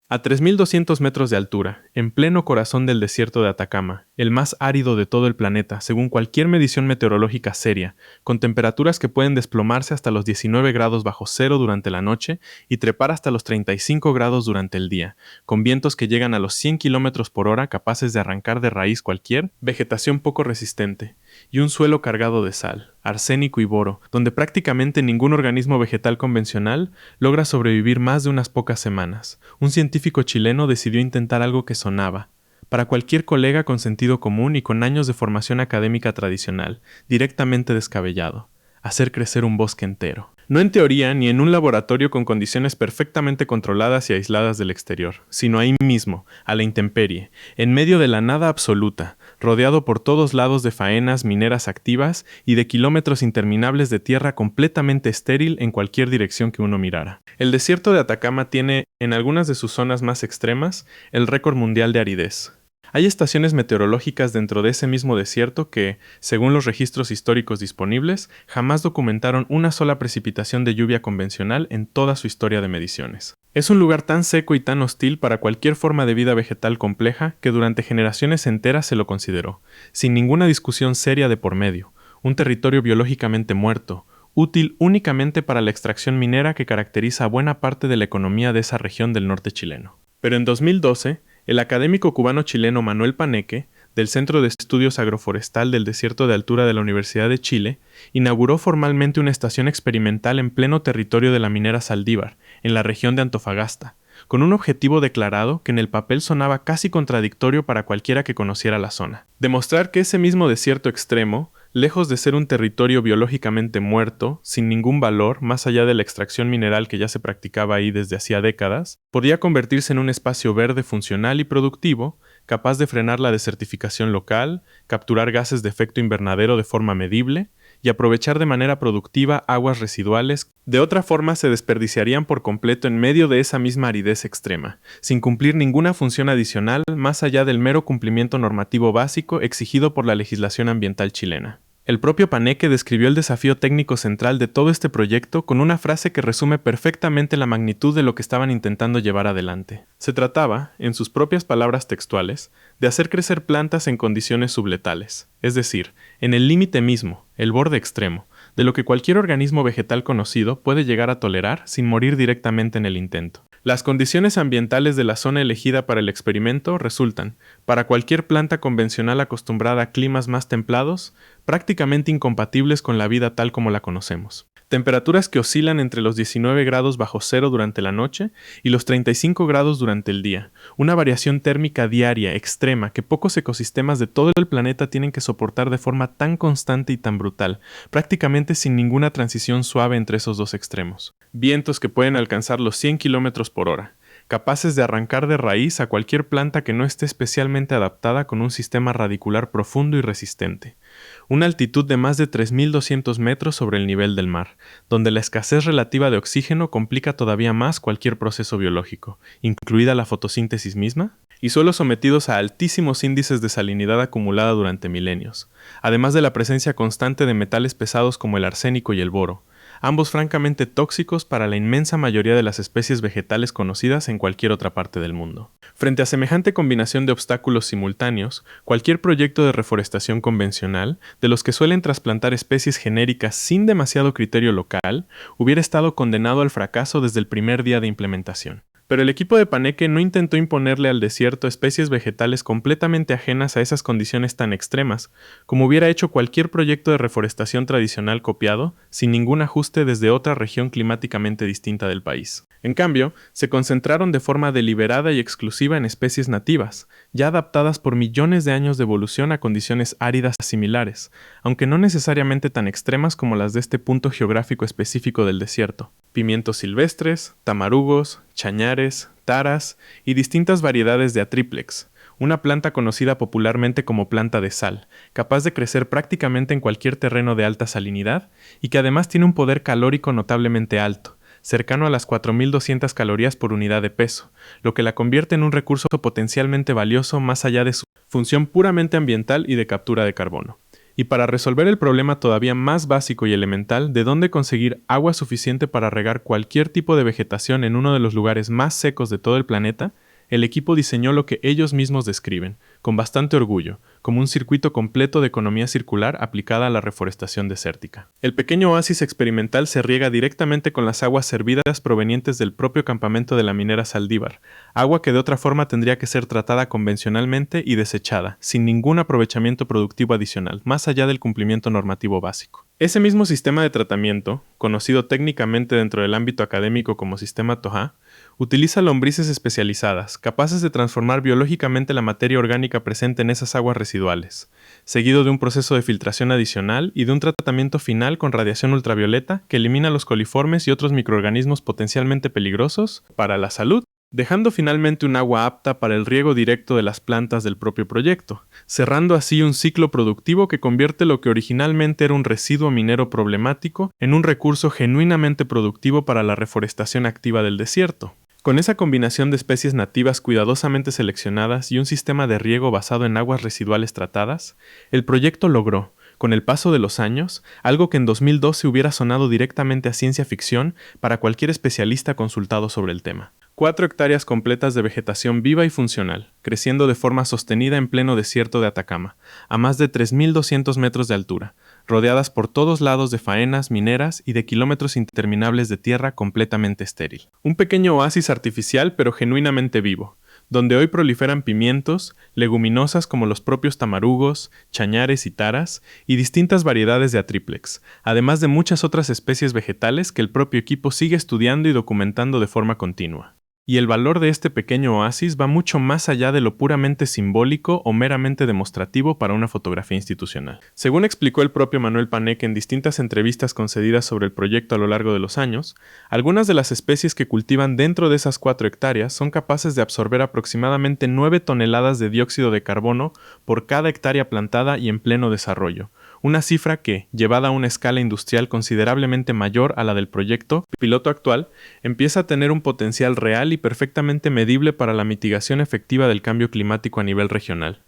A 3.200 metros de altura, en pleno corazón del desierto de Atacama, el más árido de todo el planeta, según cualquier medición meteorológica seria, con temperaturas que pueden desplomarse hasta los 19 grados bajo cero durante la noche y trepar hasta los 35 grados durante el día, con vientos que llegan a los 100 kilómetros por hora capaces de arrancar de raíz cualquier vegetación poco resistente, y un suelo cargado de sal, arsénico y boro, donde prácticamente ningún organismo vegetal convencional logra sobrevivir más de unas pocas semanas. Un científico chileno decidió intentar algo que sonaba, para cualquier colega con sentido común y con años de formación académica tradicional, directamente descabellado: hacer crecer un bosque entero. No en teoría ni en un laboratorio con condiciones perfectamente controladas y aisladas del exterior, sino ahí mismo, a la intemperie, en medio de la nada absoluta, rodeado por todos lados de faenas mineras activas y de kilómetros interminables de tierra completamente estéril en cualquier dirección que uno mirara. El desierto de Atacama tiene, en algunas de sus zonas más extremas, el récord mundial de aridez. Hay estaciones meteorológicas dentro de ese mismo desierto que, según los registros históricos disponibles, jamás documentaron una sola precipitación de lluvia convencional en toda su historia de mediciones. Es un lugar tan seco y tan hostil para cualquier forma de vida vegetal compleja que durante generaciones enteras se lo consideró, sin ninguna discusión seria de por medio, un territorio biológicamente muerto, útil únicamente para la extracción minera que caracteriza a buena parte de la economía de esa región del norte chileno. Pero en 2012, el académico cubano-chileno Manuel Paneque, del Centro de Estudios Agroforestal del Desierto de Altura de la Universidad de Chile, inauguró formalmente una estación experimental en pleno territorio de la minera Saldívar, en la región de Antofagasta, con un objetivo declarado que en el papel sonaba casi contradictorio para cualquiera que conociera la zona: demostrar que ese mismo desierto extremo, lejos de ser un territorio biológicamente muerto, sin ningún valor más allá de la extracción mineral que ya se practicaba ahí desde hacía décadas, podía convertirse en un espacio verde funcional y productivo, capaz de frenar la desertificación local, capturar gases de efecto invernadero de forma medible y aprovechar de manera productiva aguas residuales que de otra forma se desperdiciarían por completo en medio de esa misma aridez extrema, sin cumplir ninguna función adicional más allá del mero cumplimiento normativo básico exigido por la legislación ambiental chilena. El propio Paneque describió el desafío técnico central de todo este proyecto con una frase que resume perfectamente la magnitud de lo que estaban intentando llevar adelante. Se trataba, en sus propias palabras textuales, de hacer crecer plantas en condiciones subletales, es decir, en el límite mismo, el borde extremo, de lo que cualquier organismo vegetal conocido puede llegar a tolerar sin morir directamente en el intento. Las condiciones ambientales de la zona elegida para el experimento resultan, para cualquier planta convencional acostumbrada a climas más templados, prácticamente incompatibles con la vida tal como la conocemos. Temperaturas que oscilan entre los 19 grados bajo cero durante la noche y los 35 grados durante el día, una variación térmica diaria extrema que pocos ecosistemas de todo el planeta tienen que soportar de forma tan constante y tan brutal, prácticamente sin ninguna transición suave entre esos dos extremos. Vientos que pueden alcanzar los 100 kilómetros por hora, capaces de arrancar de raíz a cualquier planta que no esté especialmente adaptada con un sistema radicular profundo y resistente. Una altitud de más de 3.200 metros sobre el nivel del mar, donde la escasez relativa de oxígeno complica todavía más cualquier proceso biológico, incluida la fotosíntesis misma, y suelos sometidos a altísimos índices de salinidad acumulada durante milenios, además de la presencia constante de metales pesados como el arsénico y el boro, ambos francamente tóxicos para la inmensa mayoría de las especies vegetales conocidas en cualquier otra parte del mundo. Frente a semejante combinación de obstáculos simultáneos, cualquier proyecto de reforestación convencional, de los que suelen trasplantar especies genéricas sin demasiado criterio local, hubiera estado condenado al fracaso desde el primer día de implementación. Pero el equipo de Paneque no intentó imponerle al desierto especies vegetales completamente ajenas a esas condiciones tan extremas, como hubiera hecho cualquier proyecto de reforestación tradicional copiado, sin ningún ajuste desde otra región climáticamente distinta del país. En cambio, se concentraron de forma deliberada y exclusiva en especies nativas, ya adaptadas por millones de años de evolución a condiciones áridas similares, aunque no necesariamente tan extremas como las de este punto geográfico específico del desierto. Pimientos silvestres, tamarugos, chañares, taras y distintas variedades de atriplex, una planta conocida popularmente como planta de sal, capaz de crecer prácticamente en cualquier terreno de alta salinidad y que además tiene un poder calórico notablemente alto, cercano a las 4.200 calorías por unidad de peso, lo que la convierte en un recurso potencialmente valioso más allá de su función puramente ambiental y de captura de carbono. Y para resolver el problema todavía más básico y elemental de dónde conseguir agua suficiente para regar cualquier tipo de vegetación en uno de los lugares más secos de todo el planeta, el equipo diseñó lo que ellos mismos describen, con bastante orgullo, como un circuito completo de economía circular aplicada a la reforestación desértica. El pequeño oasis experimental se riega directamente con las aguas servidas provenientes del propio campamento de la minera Saldívar, agua que de otra forma tendría que ser tratada convencionalmente y desechada, sin ningún aprovechamiento productivo adicional, más allá del cumplimiento normativo básico. Ese mismo sistema de tratamiento, conocido técnicamente dentro del ámbito académico como sistema TOHA, utiliza lombrices especializadas, capaces de transformar biológicamente la materia orgánica presente en esas aguas residuales, seguido de un proceso de filtración adicional y de un tratamiento final con radiación ultravioleta que elimina los coliformes y otros microorganismos potencialmente peligrosos para la salud, dejando finalmente un agua apta para el riego directo de las plantas del propio proyecto, cerrando así un ciclo productivo que convierte lo que originalmente era un residuo minero problemático en un recurso genuinamente productivo para la reforestación activa del desierto. Con esa combinación de especies nativas cuidadosamente seleccionadas y un sistema de riego basado en aguas residuales tratadas, el proyecto logró, con el paso de los años, algo que en 2012 hubiera sonado directamente a ciencia ficción para cualquier especialista consultado sobre el tema. 4 hectáreas completas de vegetación viva y funcional, creciendo de forma sostenida en pleno desierto de Atacama, a más de 3.200 metros de altura, rodeadas por todos lados de faenas mineras y de kilómetros interminables de tierra completamente estéril. Un pequeño oasis artificial pero genuinamente vivo, donde hoy proliferan pimientos, leguminosas como los propios tamarugos, chañares y taras, y distintas variedades de atriplex, además de muchas otras especies vegetales que el propio equipo sigue estudiando y documentando de forma continua. Y el valor de este pequeño oasis va mucho más allá de lo puramente simbólico o meramente demostrativo para una fotografía institucional. Según explicó el propio Manuel Paneque en distintas entrevistas concedidas sobre el proyecto a lo largo de los años, algunas de las especies que cultivan dentro de esas 4 hectáreas son capaces de absorber aproximadamente 9 toneladas de dióxido de carbono por cada hectárea plantada y en pleno desarrollo, una cifra que, llevada a una escala industrial considerablemente mayor a la del proyecto piloto actual, empieza a tener un potencial real y perfectamente medible para la mitigación efectiva del cambio climático a nivel regional.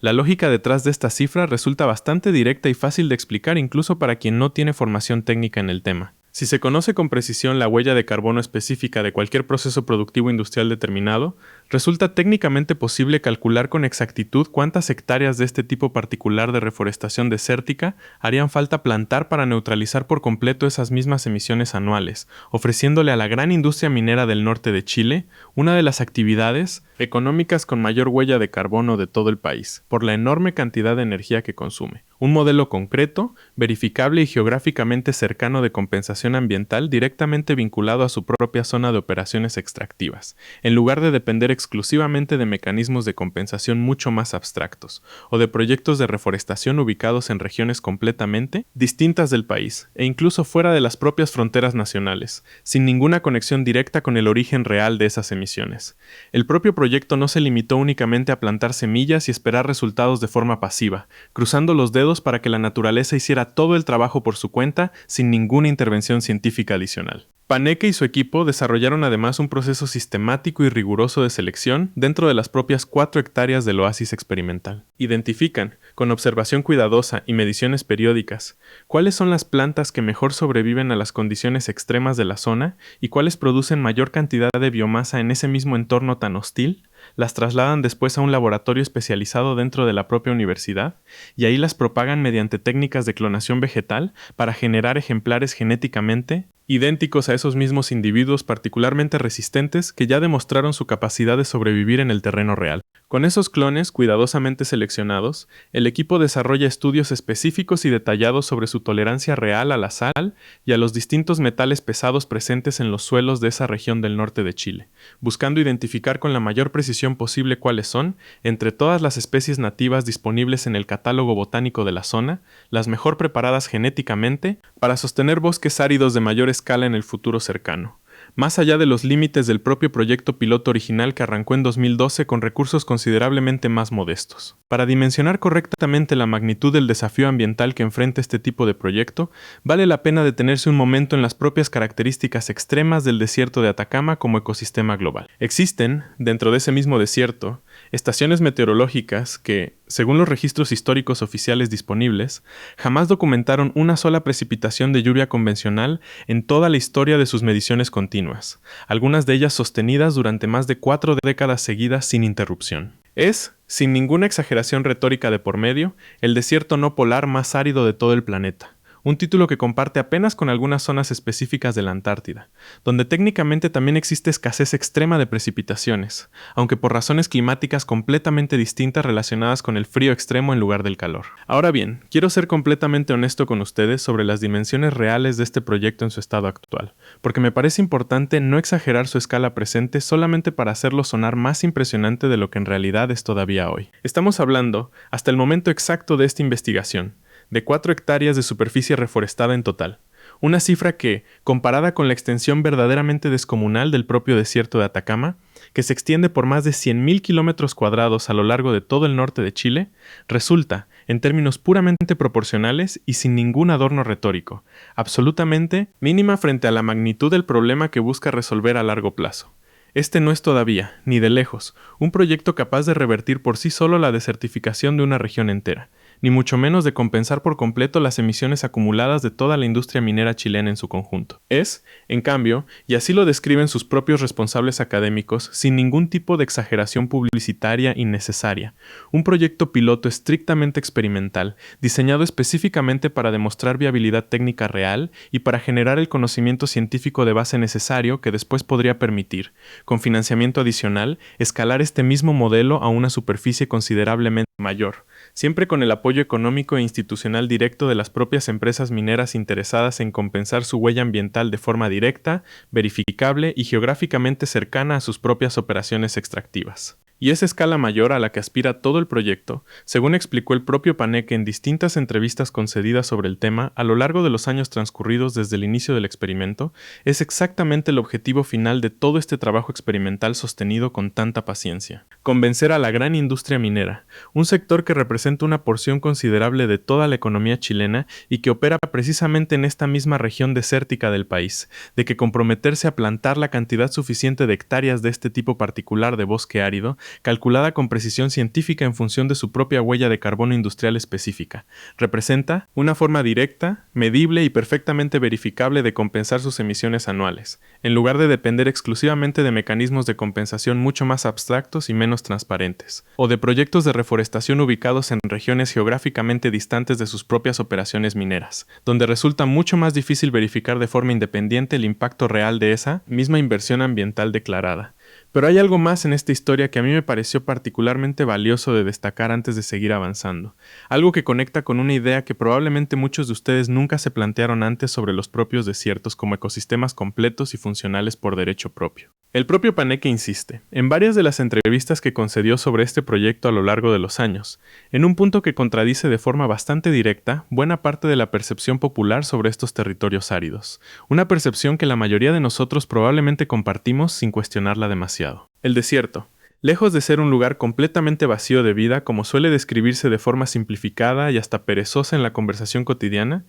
La lógica detrás de esta cifra resulta bastante directa y fácil de explicar incluso para quien no tiene formación técnica en el tema. Si se conoce con precisión la huella de carbono específica de cualquier proceso productivo industrial determinado, resulta técnicamente posible calcular con exactitud cuántas hectáreas de este tipo particular de reforestación desértica harían falta plantar para neutralizar por completo esas mismas emisiones anuales, ofreciéndole a la gran industria minera del norte de Chile una de las actividades económicas con mayor huella de carbono de todo el país, por la enorme cantidad de energía que consume. Un modelo concreto, verificable y geográficamente cercano de compensación ambiental directamente vinculado a su propia zona de operaciones extractivas, en lugar de depender exclusivamente de mecanismos de compensación mucho más abstractos, o de proyectos de reforestación ubicados en regiones completamente distintas del país, e incluso fuera de las propias fronteras nacionales, sin ninguna conexión directa con el origen real de esas emisiones. El propio proyecto no se limitó únicamente a plantar semillas y esperar resultados de forma pasiva, cruzando los dedos para que la naturaleza hiciera todo el trabajo por su cuenta sin ninguna intervención científica adicional. Paneque y su equipo desarrollaron además un proceso sistemático y riguroso de selección dentro de las propias 4 hectáreas del oasis experimental. Identifican, con observación cuidadosa y mediciones periódicas, cuáles son las plantas que mejor sobreviven a las condiciones extremas de la zona y cuáles producen mayor cantidad de biomasa en ese mismo entorno tan hostil, las trasladan después a un laboratorio especializado dentro de la propia universidad y ahí las propagan mediante técnicas de clonación vegetal para generar ejemplares genéticamente idénticos a esos mismos individuos particularmente resistentes que ya demostraron su capacidad de sobrevivir en el terreno real. Con esos clones cuidadosamente seleccionados, el equipo desarrolla estudios específicos y detallados sobre su tolerancia real a la sal y a los distintos metales pesados presentes en los suelos de esa región del norte de Chile, buscando identificar con la mayor precisión posible cuáles son, entre todas las especies nativas disponibles en el catálogo botánico de la zona, las mejor preparadas genéticamente para sostener bosques áridos de mayor escala en el futuro cercano, más allá de los límites del propio proyecto piloto original que arrancó en 2012 con recursos considerablemente más modestos. Para dimensionar correctamente la magnitud del desafío ambiental que enfrenta este tipo de proyecto, vale la pena detenerse un momento en las propias características extremas del desierto de Atacama como ecosistema global. Existen, dentro de ese mismo desierto, estaciones meteorológicas que, según los registros históricos oficiales disponibles, jamás documentaron una sola precipitación de lluvia convencional en toda la historia de sus mediciones continuas, algunas de ellas sostenidas durante más de 4 décadas seguidas sin interrupción. Es, sin ninguna exageración retórica de por medio, el desierto no polar más árido de todo el planeta. Un título que comparte apenas con algunas zonas específicas de la Antártida, donde técnicamente también existe escasez extrema de precipitaciones, aunque por razones climáticas completamente distintas relacionadas con el frío extremo en lugar del calor. Ahora bien, quiero ser completamente honesto con ustedes sobre las dimensiones reales de este proyecto en su estado actual, porque me parece importante no exagerar su escala presente solamente para hacerlo sonar más impresionante de lo que en realidad es todavía hoy. Estamos hablando, hasta el momento exacto de esta investigación, de 4 hectáreas de superficie reforestada en total, una cifra que, comparada con la extensión verdaderamente descomunal del propio desierto de Atacama, que se extiende por más de 100.000 kilómetros cuadrados a lo largo de todo el norte de Chile, resulta, en términos puramente proporcionales y sin ningún adorno retórico, absolutamente mínima frente a la magnitud del problema que busca resolver a largo plazo. Este no es todavía, ni de lejos, un proyecto capaz de revertir por sí solo la desertificación de una región entera, ni mucho menos de compensar por completo las emisiones acumuladas de toda la industria minera chilena en su conjunto. Es, en cambio, y así lo describen sus propios responsables académicos, sin ningún tipo de exageración publicitaria innecesaria, un proyecto piloto estrictamente experimental, diseñado específicamente para demostrar viabilidad técnica real y para generar el conocimiento científico de base necesario que después podría permitir, con financiamiento adicional, escalar este mismo modelo a una superficie considerablemente mayor, siempre con el apoyo económico e institucional directo de las propias empresas mineras interesadas en compensar su huella ambiental de forma directa, verificable y geográficamente cercana a sus propias operaciones extractivas. Y esa escala mayor a la que aspira todo el proyecto, según explicó el propio Paneque en distintas entrevistas concedidas sobre el tema a lo largo de los años transcurridos desde el inicio del experimento, es exactamente el objetivo final de todo este trabajo experimental sostenido con tanta paciencia. Convencer a la gran industria minera, un sector que representa una porción considerable de toda la economía chilena y que opera precisamente en esta misma región desértica del país, de que comprometerse a plantar la cantidad suficiente de hectáreas de este tipo particular de bosque árido, calculada con precisión científica en función de su propia huella de carbono industrial específica, representa una forma directa, medible y perfectamente verificable de compensar sus emisiones anuales, en lugar de depender exclusivamente de mecanismos de compensación mucho más abstractos y menos transparentes, o de proyectos de reforestación ubicados en regiones geográficamente distantes de sus propias operaciones mineras, donde resulta mucho más difícil verificar de forma independiente el impacto real de esa misma inversión ambiental declarada. Pero hay algo más en esta historia que a mí me pareció particularmente valioso de destacar antes de seguir avanzando, algo que conecta con una idea que probablemente muchos de ustedes nunca se plantearon antes sobre los propios desiertos como ecosistemas completos y funcionales por derecho propio. El propio Paneque insiste, en varias de las entrevistas que concedió sobre este proyecto a lo largo de los años, en un punto que contradice de forma bastante directa buena parte de la percepción popular sobre estos territorios áridos, una percepción que la mayoría de nosotros probablemente compartimos sin cuestionarla demasiado. El desierto, lejos de ser un lugar completamente vacío de vida, como suele describirse de forma simplificada y hasta perezosa en la conversación cotidiana,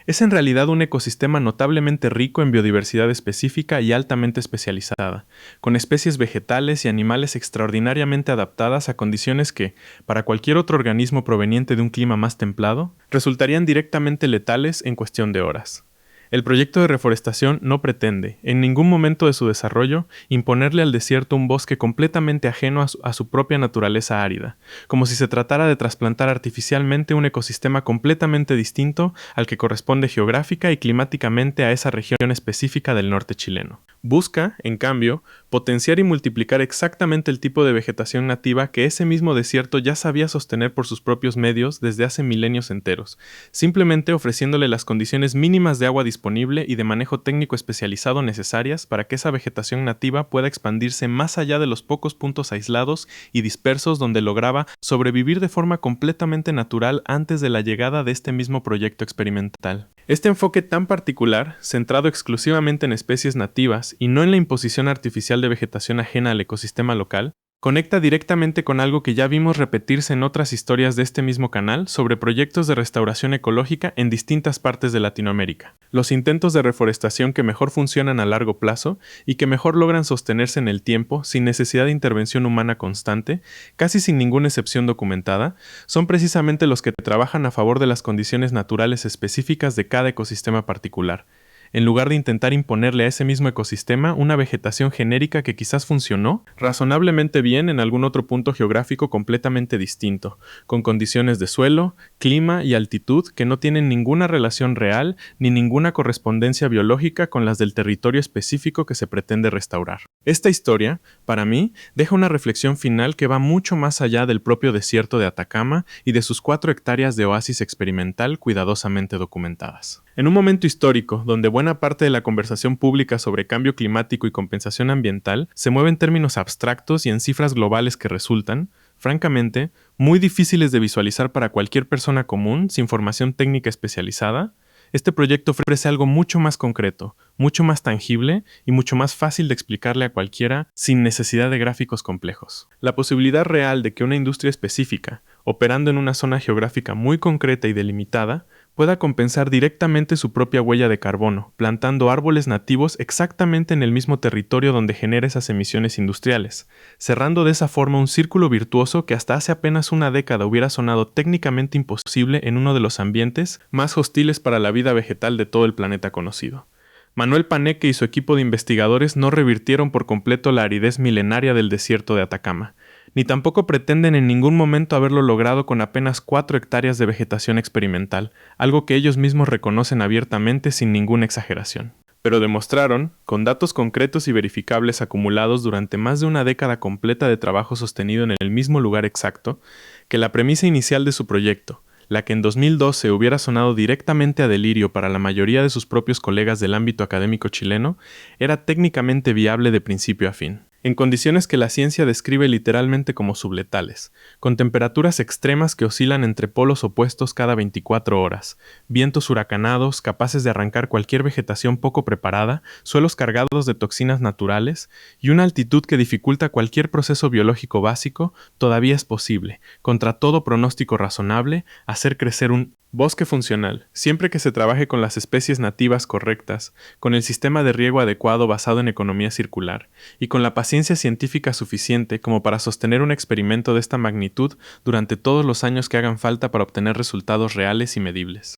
es en realidad un ecosistema notablemente rico en biodiversidad específica y altamente especializada, con especies vegetales y animales extraordinariamente adaptadas a condiciones que, para cualquier otro organismo proveniente de un clima más templado, resultarían directamente letales en cuestión de horas. El proyecto de reforestación no pretende, en ningún momento de su desarrollo, imponerle al desierto un bosque completamente ajeno a su propia naturaleza árida, como si se tratara de trasplantar artificialmente un ecosistema completamente distinto al que corresponde geográfica y climáticamente a esa región específica del norte chileno. Busca, en cambio, potenciar y multiplicar exactamente el tipo de vegetación nativa que ese mismo desierto ya sabía sostener por sus propios medios desde hace milenios enteros, simplemente ofreciéndole las condiciones mínimas de agua disponible y de manejo técnico especializado necesarias para que esa vegetación nativa pueda expandirse más allá de los pocos puntos aislados y dispersos donde lograba sobrevivir de forma completamente natural antes de la llegada de este mismo proyecto experimental. Este enfoque tan particular, centrado exclusivamente en especies nativas y no en la imposición artificial de vegetación ajena al ecosistema local, Conecta directamente con algo que ya vimos repetirse en otras historias de este mismo canal sobre proyectos de restauración ecológica en distintas partes de Latinoamérica. Los intentos de reforestación que mejor funcionan a largo plazo y que mejor logran sostenerse en el tiempo sin necesidad de intervención humana constante, casi sin ninguna excepción documentada, son precisamente los que trabajan a favor de las condiciones naturales específicas de cada ecosistema particular, en lugar de intentar imponerle a ese mismo ecosistema una vegetación genérica que quizás funcionó razonablemente bien en algún otro punto geográfico completamente distinto, con condiciones de suelo, clima y altitud que no tienen ninguna relación real ni ninguna correspondencia biológica con las del territorio específico que se pretende restaurar. Esta historia, para mí, deja una reflexión final que va mucho más allá del propio desierto de Atacama y de sus 4 hectáreas de oasis experimental cuidadosamente documentadas. En un momento histórico, donde buena parte de la conversación pública sobre cambio climático y compensación ambiental se mueve en términos abstractos y en cifras globales que resultan, francamente, muy difíciles de visualizar para cualquier persona común sin formación técnica especializada, este proyecto ofrece algo mucho más concreto, mucho más tangible y mucho más fácil de explicarle a cualquiera sin necesidad de gráficos complejos. La posibilidad real de que una industria específica, operando en una zona geográfica muy concreta y delimitada, pueda compensar directamente su propia huella de carbono, plantando árboles nativos exactamente en el mismo territorio donde genera esas emisiones industriales, cerrando de esa forma un círculo virtuoso que hasta hace apenas una década hubiera sonado técnicamente imposible en uno de los ambientes más hostiles para la vida vegetal de todo el planeta conocido. Manuel Paneque y su equipo de investigadores no revirtieron por completo la aridez milenaria del desierto de Atacama, ni tampoco pretenden en ningún momento haberlo logrado con apenas 4 hectáreas de vegetación experimental, algo que ellos mismos reconocen abiertamente sin ninguna exageración. Pero demostraron, con datos concretos y verificables acumulados durante más de una década completa de trabajo sostenido en el mismo lugar exacto, que la premisa inicial de su proyecto, la que en 2012 hubiera sonado directamente a delirio para la mayoría de sus propios colegas del ámbito académico chileno, era técnicamente viable de principio a fin. En condiciones que la ciencia describe literalmente como subletales, con temperaturas extremas que oscilan entre polos opuestos cada 24 horas, vientos huracanados capaces de arrancar cualquier vegetación poco preparada, suelos cargados de toxinas naturales y una altitud que dificulta cualquier proceso biológico básico, todavía es posible, contra todo pronóstico razonable, hacer crecer un bosque funcional, siempre que se trabaje con las especies nativas correctas, con el sistema de riego adecuado basado en economía circular, y con la paciencia científica suficiente como para sostener un experimento de esta magnitud durante todos los años que hagan falta para obtener resultados reales y medibles.